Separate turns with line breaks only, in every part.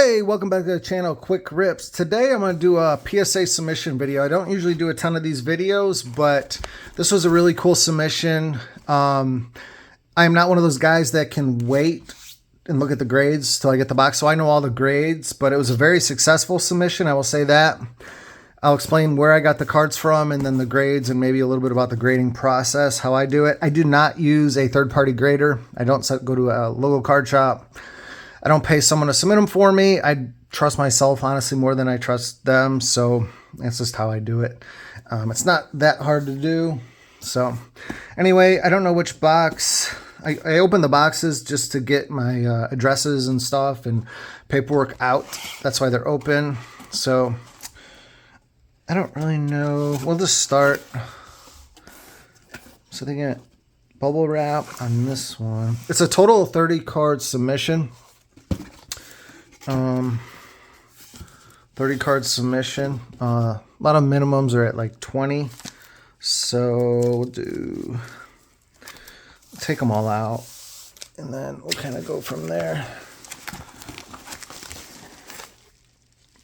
Hey, welcome back to the channel, Quick Rips. Today I'm going to do a PSA submission video. I don't usually do a ton of these videos, but this was a really cool submission. I'm not one of those guys that can wait and look at the grades till I get the box, so I know all the grades, but it was a very successful submission, I will say that. I'll explain where I got the cards from and then the grades and maybe a little bit about the grading process, how I do it. I do not use a third-party grader. I don't go to a local card shop. I don't pay someone to submit them for me. I trust myself, honestly, more than I trust them. So that's just how I do it. It's not that hard to do. So anyway, I don't know which box. I opened the boxes just to get my addresses and stuff and paperwork out. That's why they're open. So I don't really know. We'll just start. So they get bubble wrap on this one. It's a total of 30 card submission. 30 card submission. A lot of minimums are at like 20. So we'll take them all out and then we'll kind of go from there.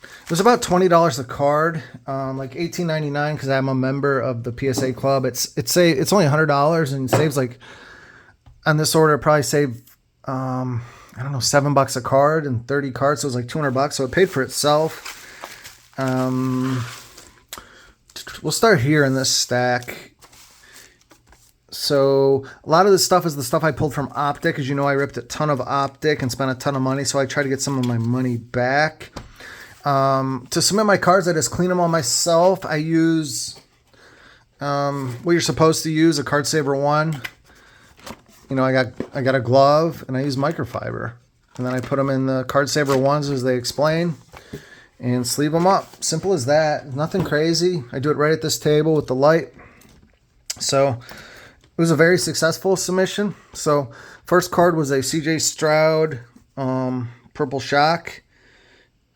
It was about $20 a card, like $18.99 because I'm a member of the PSA club. It's only $100 and saves like on this order probably save I don't know, $7 a card and 30 cards, so it was like $200. So it paid for itself. We'll start here in this stack. So a lot of this stuff is the stuff I pulled from Optic. As you know, I ripped a ton of Optic and spent a ton of money, so I try to get some of my money back. To submit my cards, I just clean them all myself. I use what you're supposed to use, a Card Saver 1. You know, I got a glove and I use microfiber, and then I put them in the Card Saver 1s as they explain and sleeve them up. Simple as that. Nothing crazy. I do it right at this table with the light. So it was a very successful submission. So first card was a CJ Stroud Purple Shock.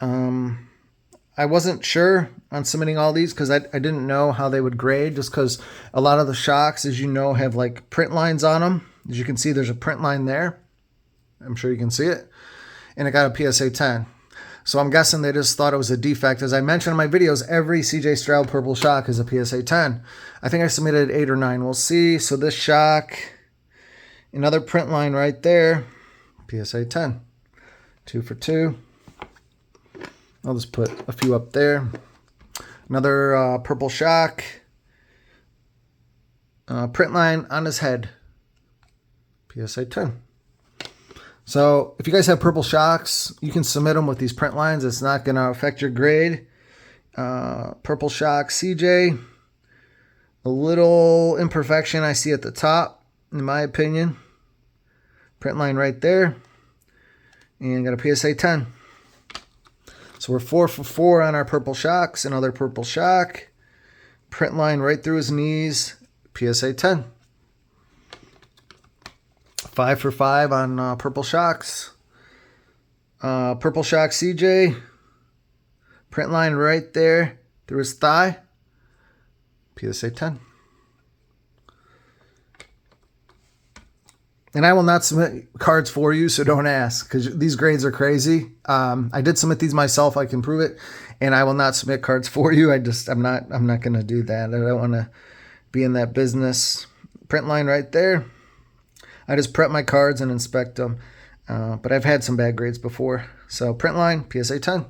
I wasn't sure on submitting all these because I didn't know how they would grade, just because a lot of the shocks, as you know, have like print lines on them. As you can see, there's a print line there. I'm sure you can see it. And it got a PSA 10. So I'm guessing they just thought it was a defect. As I mentioned in my videos, every CJ Stroud Purple Shock is a PSA 10. I think I submitted 8 or 9. We'll see. So this shock, another print line right there, PSA 10. 2 for 2. I'll just put a few up there. Another Purple Shock. Print line on his head. PSA 10. So if you guys have Purple Shocks, you can submit them with these print lines. It's not going to affect your grade. Purple Shock CJ. A little imperfection I see at the top, in my opinion. Print line right there. And got a PSA 10. So we're 4 for 4 on our Purple Shocks. Another Purple Shock. Print line right through his knees. PSA 10. 5 for 5 on Purple Shocks. Purple Shock CJ. Print line right there through his thigh. PSA 10. And I will not submit cards for you, so don't ask, because these grades are crazy. I did submit these myself, I can prove it, and I will not submit cards for you. I'm not going to do that. I don't want to be in that business. Print line right there. I just prep my cards and inspect them, but I've had some bad grades before. So print line, PSA 10.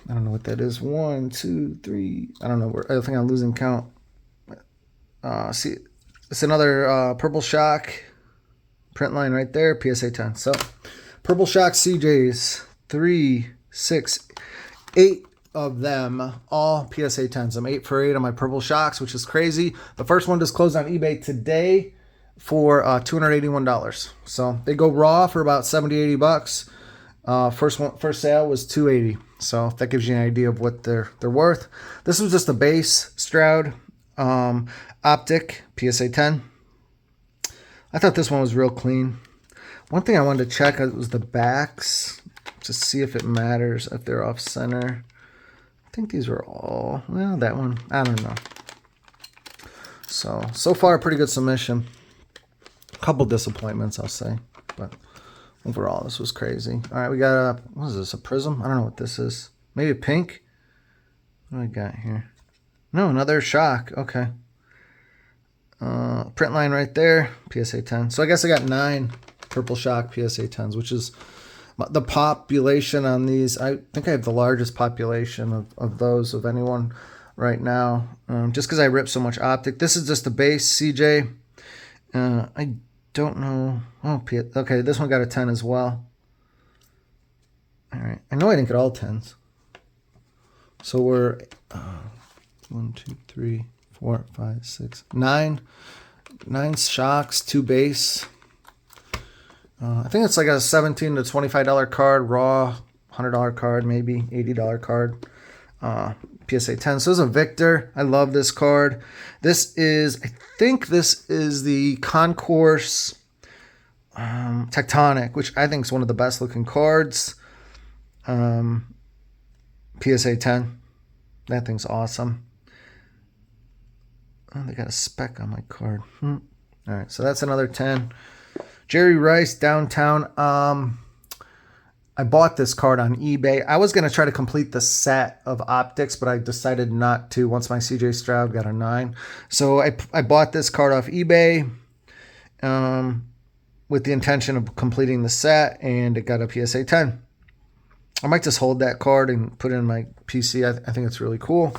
I don't know what that is. 1, 2, 3. I don't know. I think I'm losing count. See. It's another Purple Shock print line right there, PSA 10. So, Purple Shock CJs, 3, 6, 8 of them, all PSA 10s. I'm 8 for 8 on my Purple Shocks, which is crazy. The first one just closed on eBay today for $281. So, they go raw for about 70, 80 bucks. First sale was $280. So, that gives you an idea of what they're worth. This was just a base Stroud. Optic, PSA 10. I thought this one was real clean. One thing I wanted to check was the backs to see if it matters if they're off center. I think these were all, well, that one, I don't know. So far, a pretty good submission. A couple disappointments, I'll say, but overall, this was crazy. All right, we got a, what is this, a prism? I don't know what this is. Maybe a pink? What do I got here? No, another shock. Okay. Print line right there, PSA 10. So I guess I got 9 purple shock PSA 10s, which is the population on these. I think I have the largest population of those of anyone right now, just because I rip so much optic. This is just the base CJ. I don't know. Oh, okay, this one got a 10 as well. All right, I know I didn't get all 10s. So we're 1, 2, 3, 4, 5, 6, 9. 9 shocks, 2 base. I think it's like a $17 to $25 card, raw, $100 card, maybe $80 card. PSA 10. So this is a Victor. I love this card. This is, I think this is the Concourse Tectonic, which I think is one of the best looking cards. PSA 10. That thing's awesome. Oh, they got a speck on my card. All right, so that's another 10. Jerry Rice, Downtown. I bought this card on eBay. I was going to try to complete the set of optics, but I decided not to once my CJ Stroud got a 9. So I bought this card off eBay with the intention of completing the set, and it got a PSA 10. I might just hold that card and put it in my PC. I think it's really cool.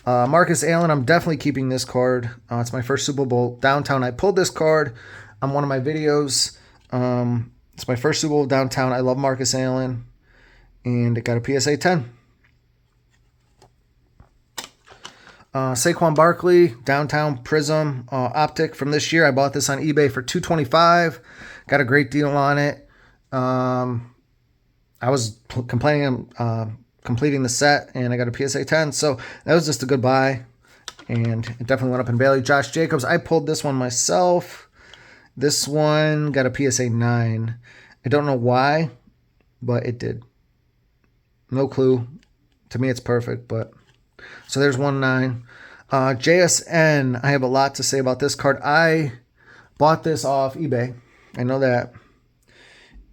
Marcus Allen, I'm definitely keeping this card. It's my first Super Bowl Downtown. I pulled this card on one of my videos. It's my first Super Bowl Downtown. I love Marcus Allen, and it got a PSA 10. Saquon Barkley, Downtown Prism Optic from this year. I bought this on eBay for $225. Got a great deal on it. I was complaining completing the set, and I got a PSA 10. So that was just a good buy, and it definitely went up in value. Josh Jacobs, I pulled this one myself. This one got a PSA 9. I don't know why, but it did. No clue. To me, it's perfect, but so there's 1-9. JSN, I have a lot to say about this card. I bought this off eBay. I know that.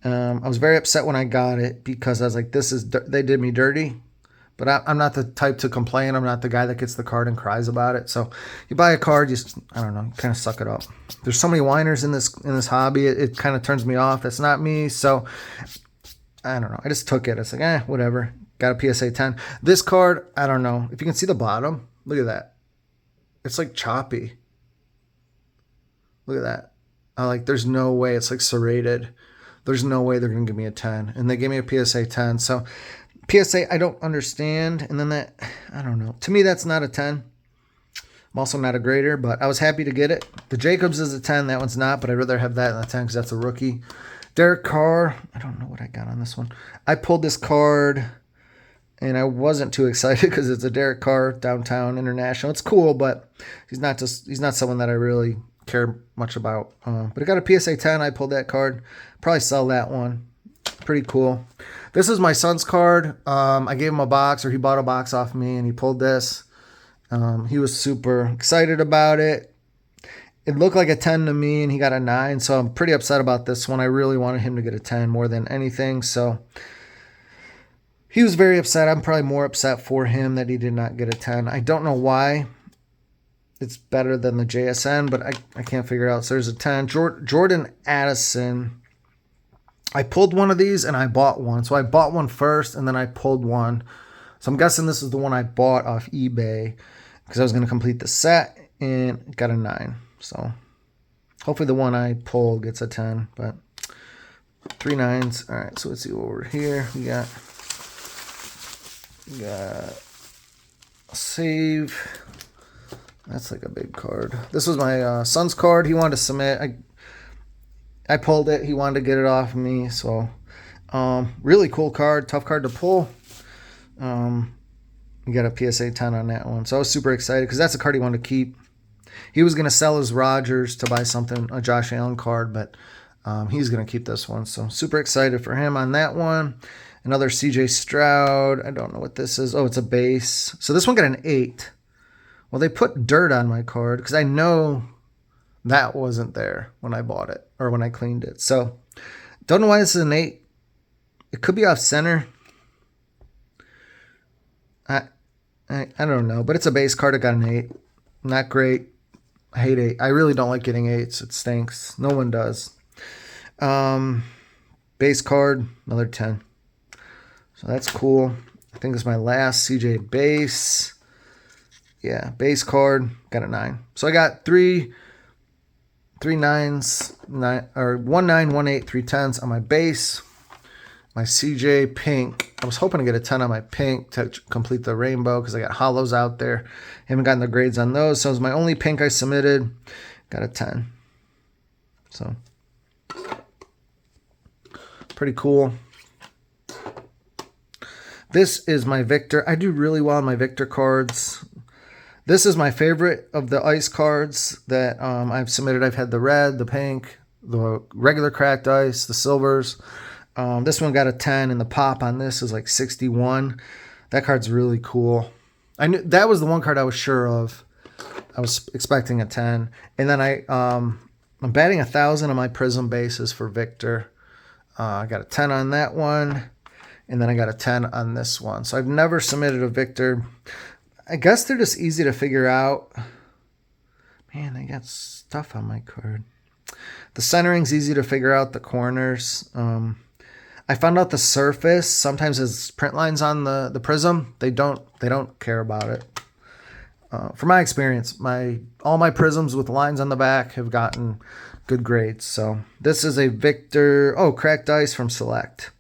I was very upset when I got it because I was like, they did me dirty. But I'm not the type to complain. I'm not the guy that gets the card and cries about it. So you buy a card, I don't know, kind of suck it up. There's so many whiners in this hobby. It kind of turns me off. That's not me. So I don't know. I just took it. It's like, whatever. Got a PSA 10. This card, I don't know. If you can see the bottom, look at that. It's like choppy. Look at that. There's no way. It's like serrated. There's no way they're going to give me a 10. And they gave me a PSA 10. So PSA, I don't understand. And then that, I don't know. To me, that's not a 10. I'm also not a grader, but I was happy to get it. The Jacobs is a 10. That one's not, but I'd rather have that than a 10 because that's a rookie. Derek Carr, I don't know what I got on this one. I pulled this card, and I wasn't too excited because it's a Derek Carr Downtown International. It's cool, but he's not someone that I really care much about. But I got a PSA 10. I pulled that card. Probably sell that one. Pretty cool. This is my son's card. I gave him a box, or he bought a box off me, and he pulled this. He was super excited about it. It looked like a 10 to me, and he got a 9, so I'm pretty upset about this one. I really wanted him to get a 10 more than anything, so he was very upset. I'm probably more upset for him that he did not get a 10. I don't know why. It's better than the JSN, but I can't figure it out. So there's a 10. Jordan Addison. I pulled one of these and I bought one. So I bought one first and then I pulled one. So I'm guessing this is the one I bought off eBay because I was going to complete the set and got a 9. So hopefully the one I pulled gets a 10, but 3 9s. All right, so let's see what we're here. We got a save. That's like a big card. This was my son's card. He wanted to submit. I pulled it. He wanted to get it off of me. So, really cool card. Tough card to pull. We got a PSA 10 on that one. So I was super excited because that's a card he wanted to keep. He was going to sell his Rodgers to buy something, a Josh Allen card, but he's going to keep this one. So super excited for him on that one. Another CJ Stroud. I don't know what this is. Oh, it's a base. So this one got an 8. Well, they put dirt on my card because I know that wasn't there when I bought it or when I cleaned it. So Don't know why this is an 8. It could be off center. I don't know, but it's a base card. I got an 8. Not great. I hate 8. I really don't like getting 8s. It stinks. No one does. Base card, another 10. So that's cool. I think it's my last CJ base. Yeah, base card, got a 9. So I got three 9s, 1 9, 1 8, 3 10s on my base. My CJ pink. I was hoping to get a 10 on my pink to complete the rainbow because I got hollows out there. Haven't gotten the grades on those. So it was my only pink I submitted. Got a 10. So pretty cool. This is my Victor. I do really well on my Victor cards. This is my favorite of the ice cards that I've submitted. I've had the red, the pink, the regular cracked ice, the silvers. This one got a 10, and the pop on this is like 61. That card's really cool. I knew that was the one card I was sure of. I was expecting a 10, and then I'm batting 1,000 on my Prism bases for Victor. I got a 10 on that one, and then I got a 10 on this one. So I've never submitted a Victor. I guess they're just easy to figure out. Man, I got stuff on my card. The centering's easy to figure out. The corners. I found out the surface sometimes has print lines on the Prism. They don't care about it. From my experience, all my Prisms with lines on the back have gotten good grades. So this is a Victor. Oh, cracked ice from Select.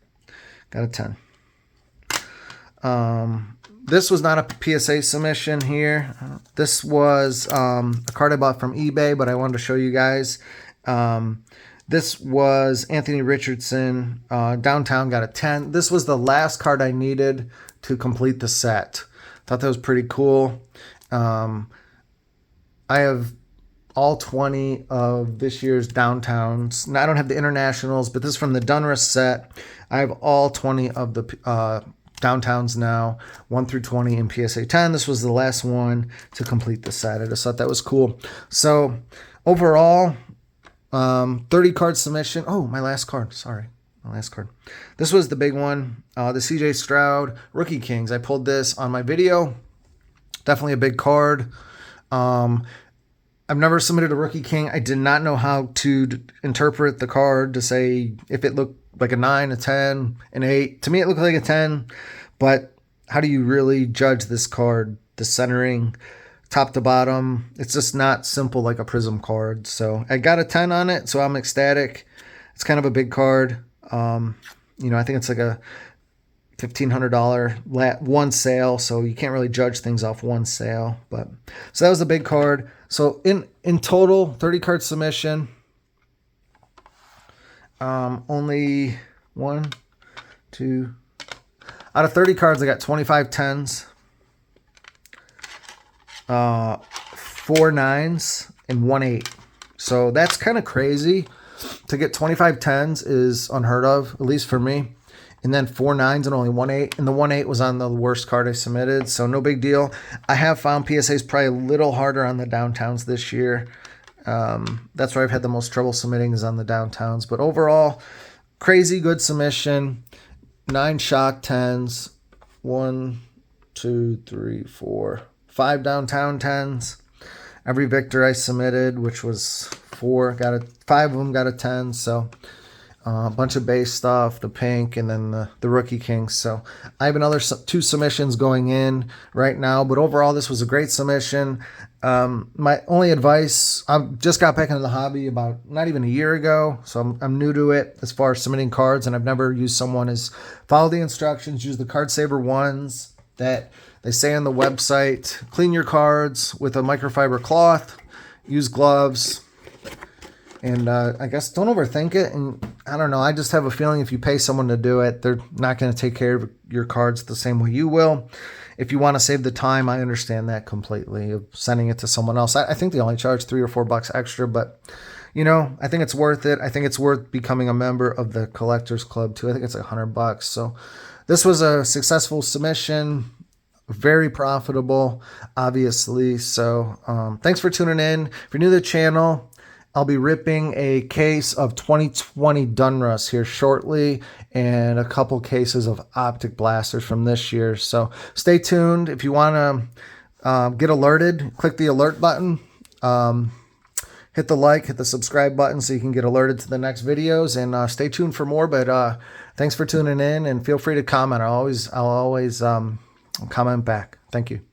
Got a 10. This was not a PSA submission here. This was a card I bought from eBay, but I wanted to show you guys. This was Anthony Richardson. Downtown got a 10. This was the last card I needed to complete the set. Thought that was pretty cool. I have all 20 of this year's Downtowns. Now, I don't have the internationals, but this is from the Dunruss set. I have all 20 of the Downtowns now, 1 through 20 in PSA 10. This was the last one to complete the set. I just thought that was cool. So overall, 30 card submission. Oh, my last card. Sorry. My last card. This was the big one. The CJ Stroud Rookie Kings. I pulled this on my video. Definitely a big card. I've never submitted a Rookie King. I did not know how to interpret the card to say if it looked like a 9, a 10, an 8. To me, it looked like a 10. But how do you really judge this card? The centering, top to bottom. It's just not simple like a Prism card. So I got a 10 on it, so I'm ecstatic. It's kind of a big card. I think it's like a $1,500 one sale, so you can't really judge things off one sale. But so that was a big card. So in total, 30 card submission. Only 1, 2 out of 30 cards. I got 25 10s, 4 9s, and 1 8. So that's kind of crazy. To get 25 10s is unheard of, at least for me. And then 4 9s and only 1 8. And the 1 8 was on the worst card I submitted, so no big deal. I have found PSAs probably a little harder on the Downtowns this year. That's where I've had the most trouble submitting is on the Downtowns. But overall, crazy good submission. 9 shock 10s. 1, 2, 3, 4, 5 Downtown 10s. Every Victor I submitted, which was 4, 5 of them got a 10. So a bunch of base stuff, the pink, and then the Rookie Kings. So I have another 2 submissions going in right now. But overall, this was a great submission. My only advice, I just got back into the hobby about not even a year ago, so I'm new to it as far as submitting cards, and I've never used someone as follow the instructions, use the Card Saver ones that they say on the website, clean your cards with a microfiber cloth, use gloves, and I guess don't overthink it. And I don't know, I just have a feeling if you pay someone to do it, they're not going to take care of your cards the same way you will. If you want to save the time, I understand that completely of sending it to someone else. I think they only charge $3 or $4 extra, but I think it's worth it. I think it's worth becoming a member of the Collectors Club too. I think it's like $100. So this was a successful submission, very profitable, obviously. So thanks for tuning in. If you're new to the channel, I'll be ripping a case of 2020 Dunruss here shortly, and a couple cases of optic blasters from this year. So stay tuned. If you want to get alerted, click the alert button. Hit the like, hit the subscribe button so you can get alerted to the next videos, and stay tuned for more. But thanks for tuning in, and feel free to comment. I'll always comment back. Thank you.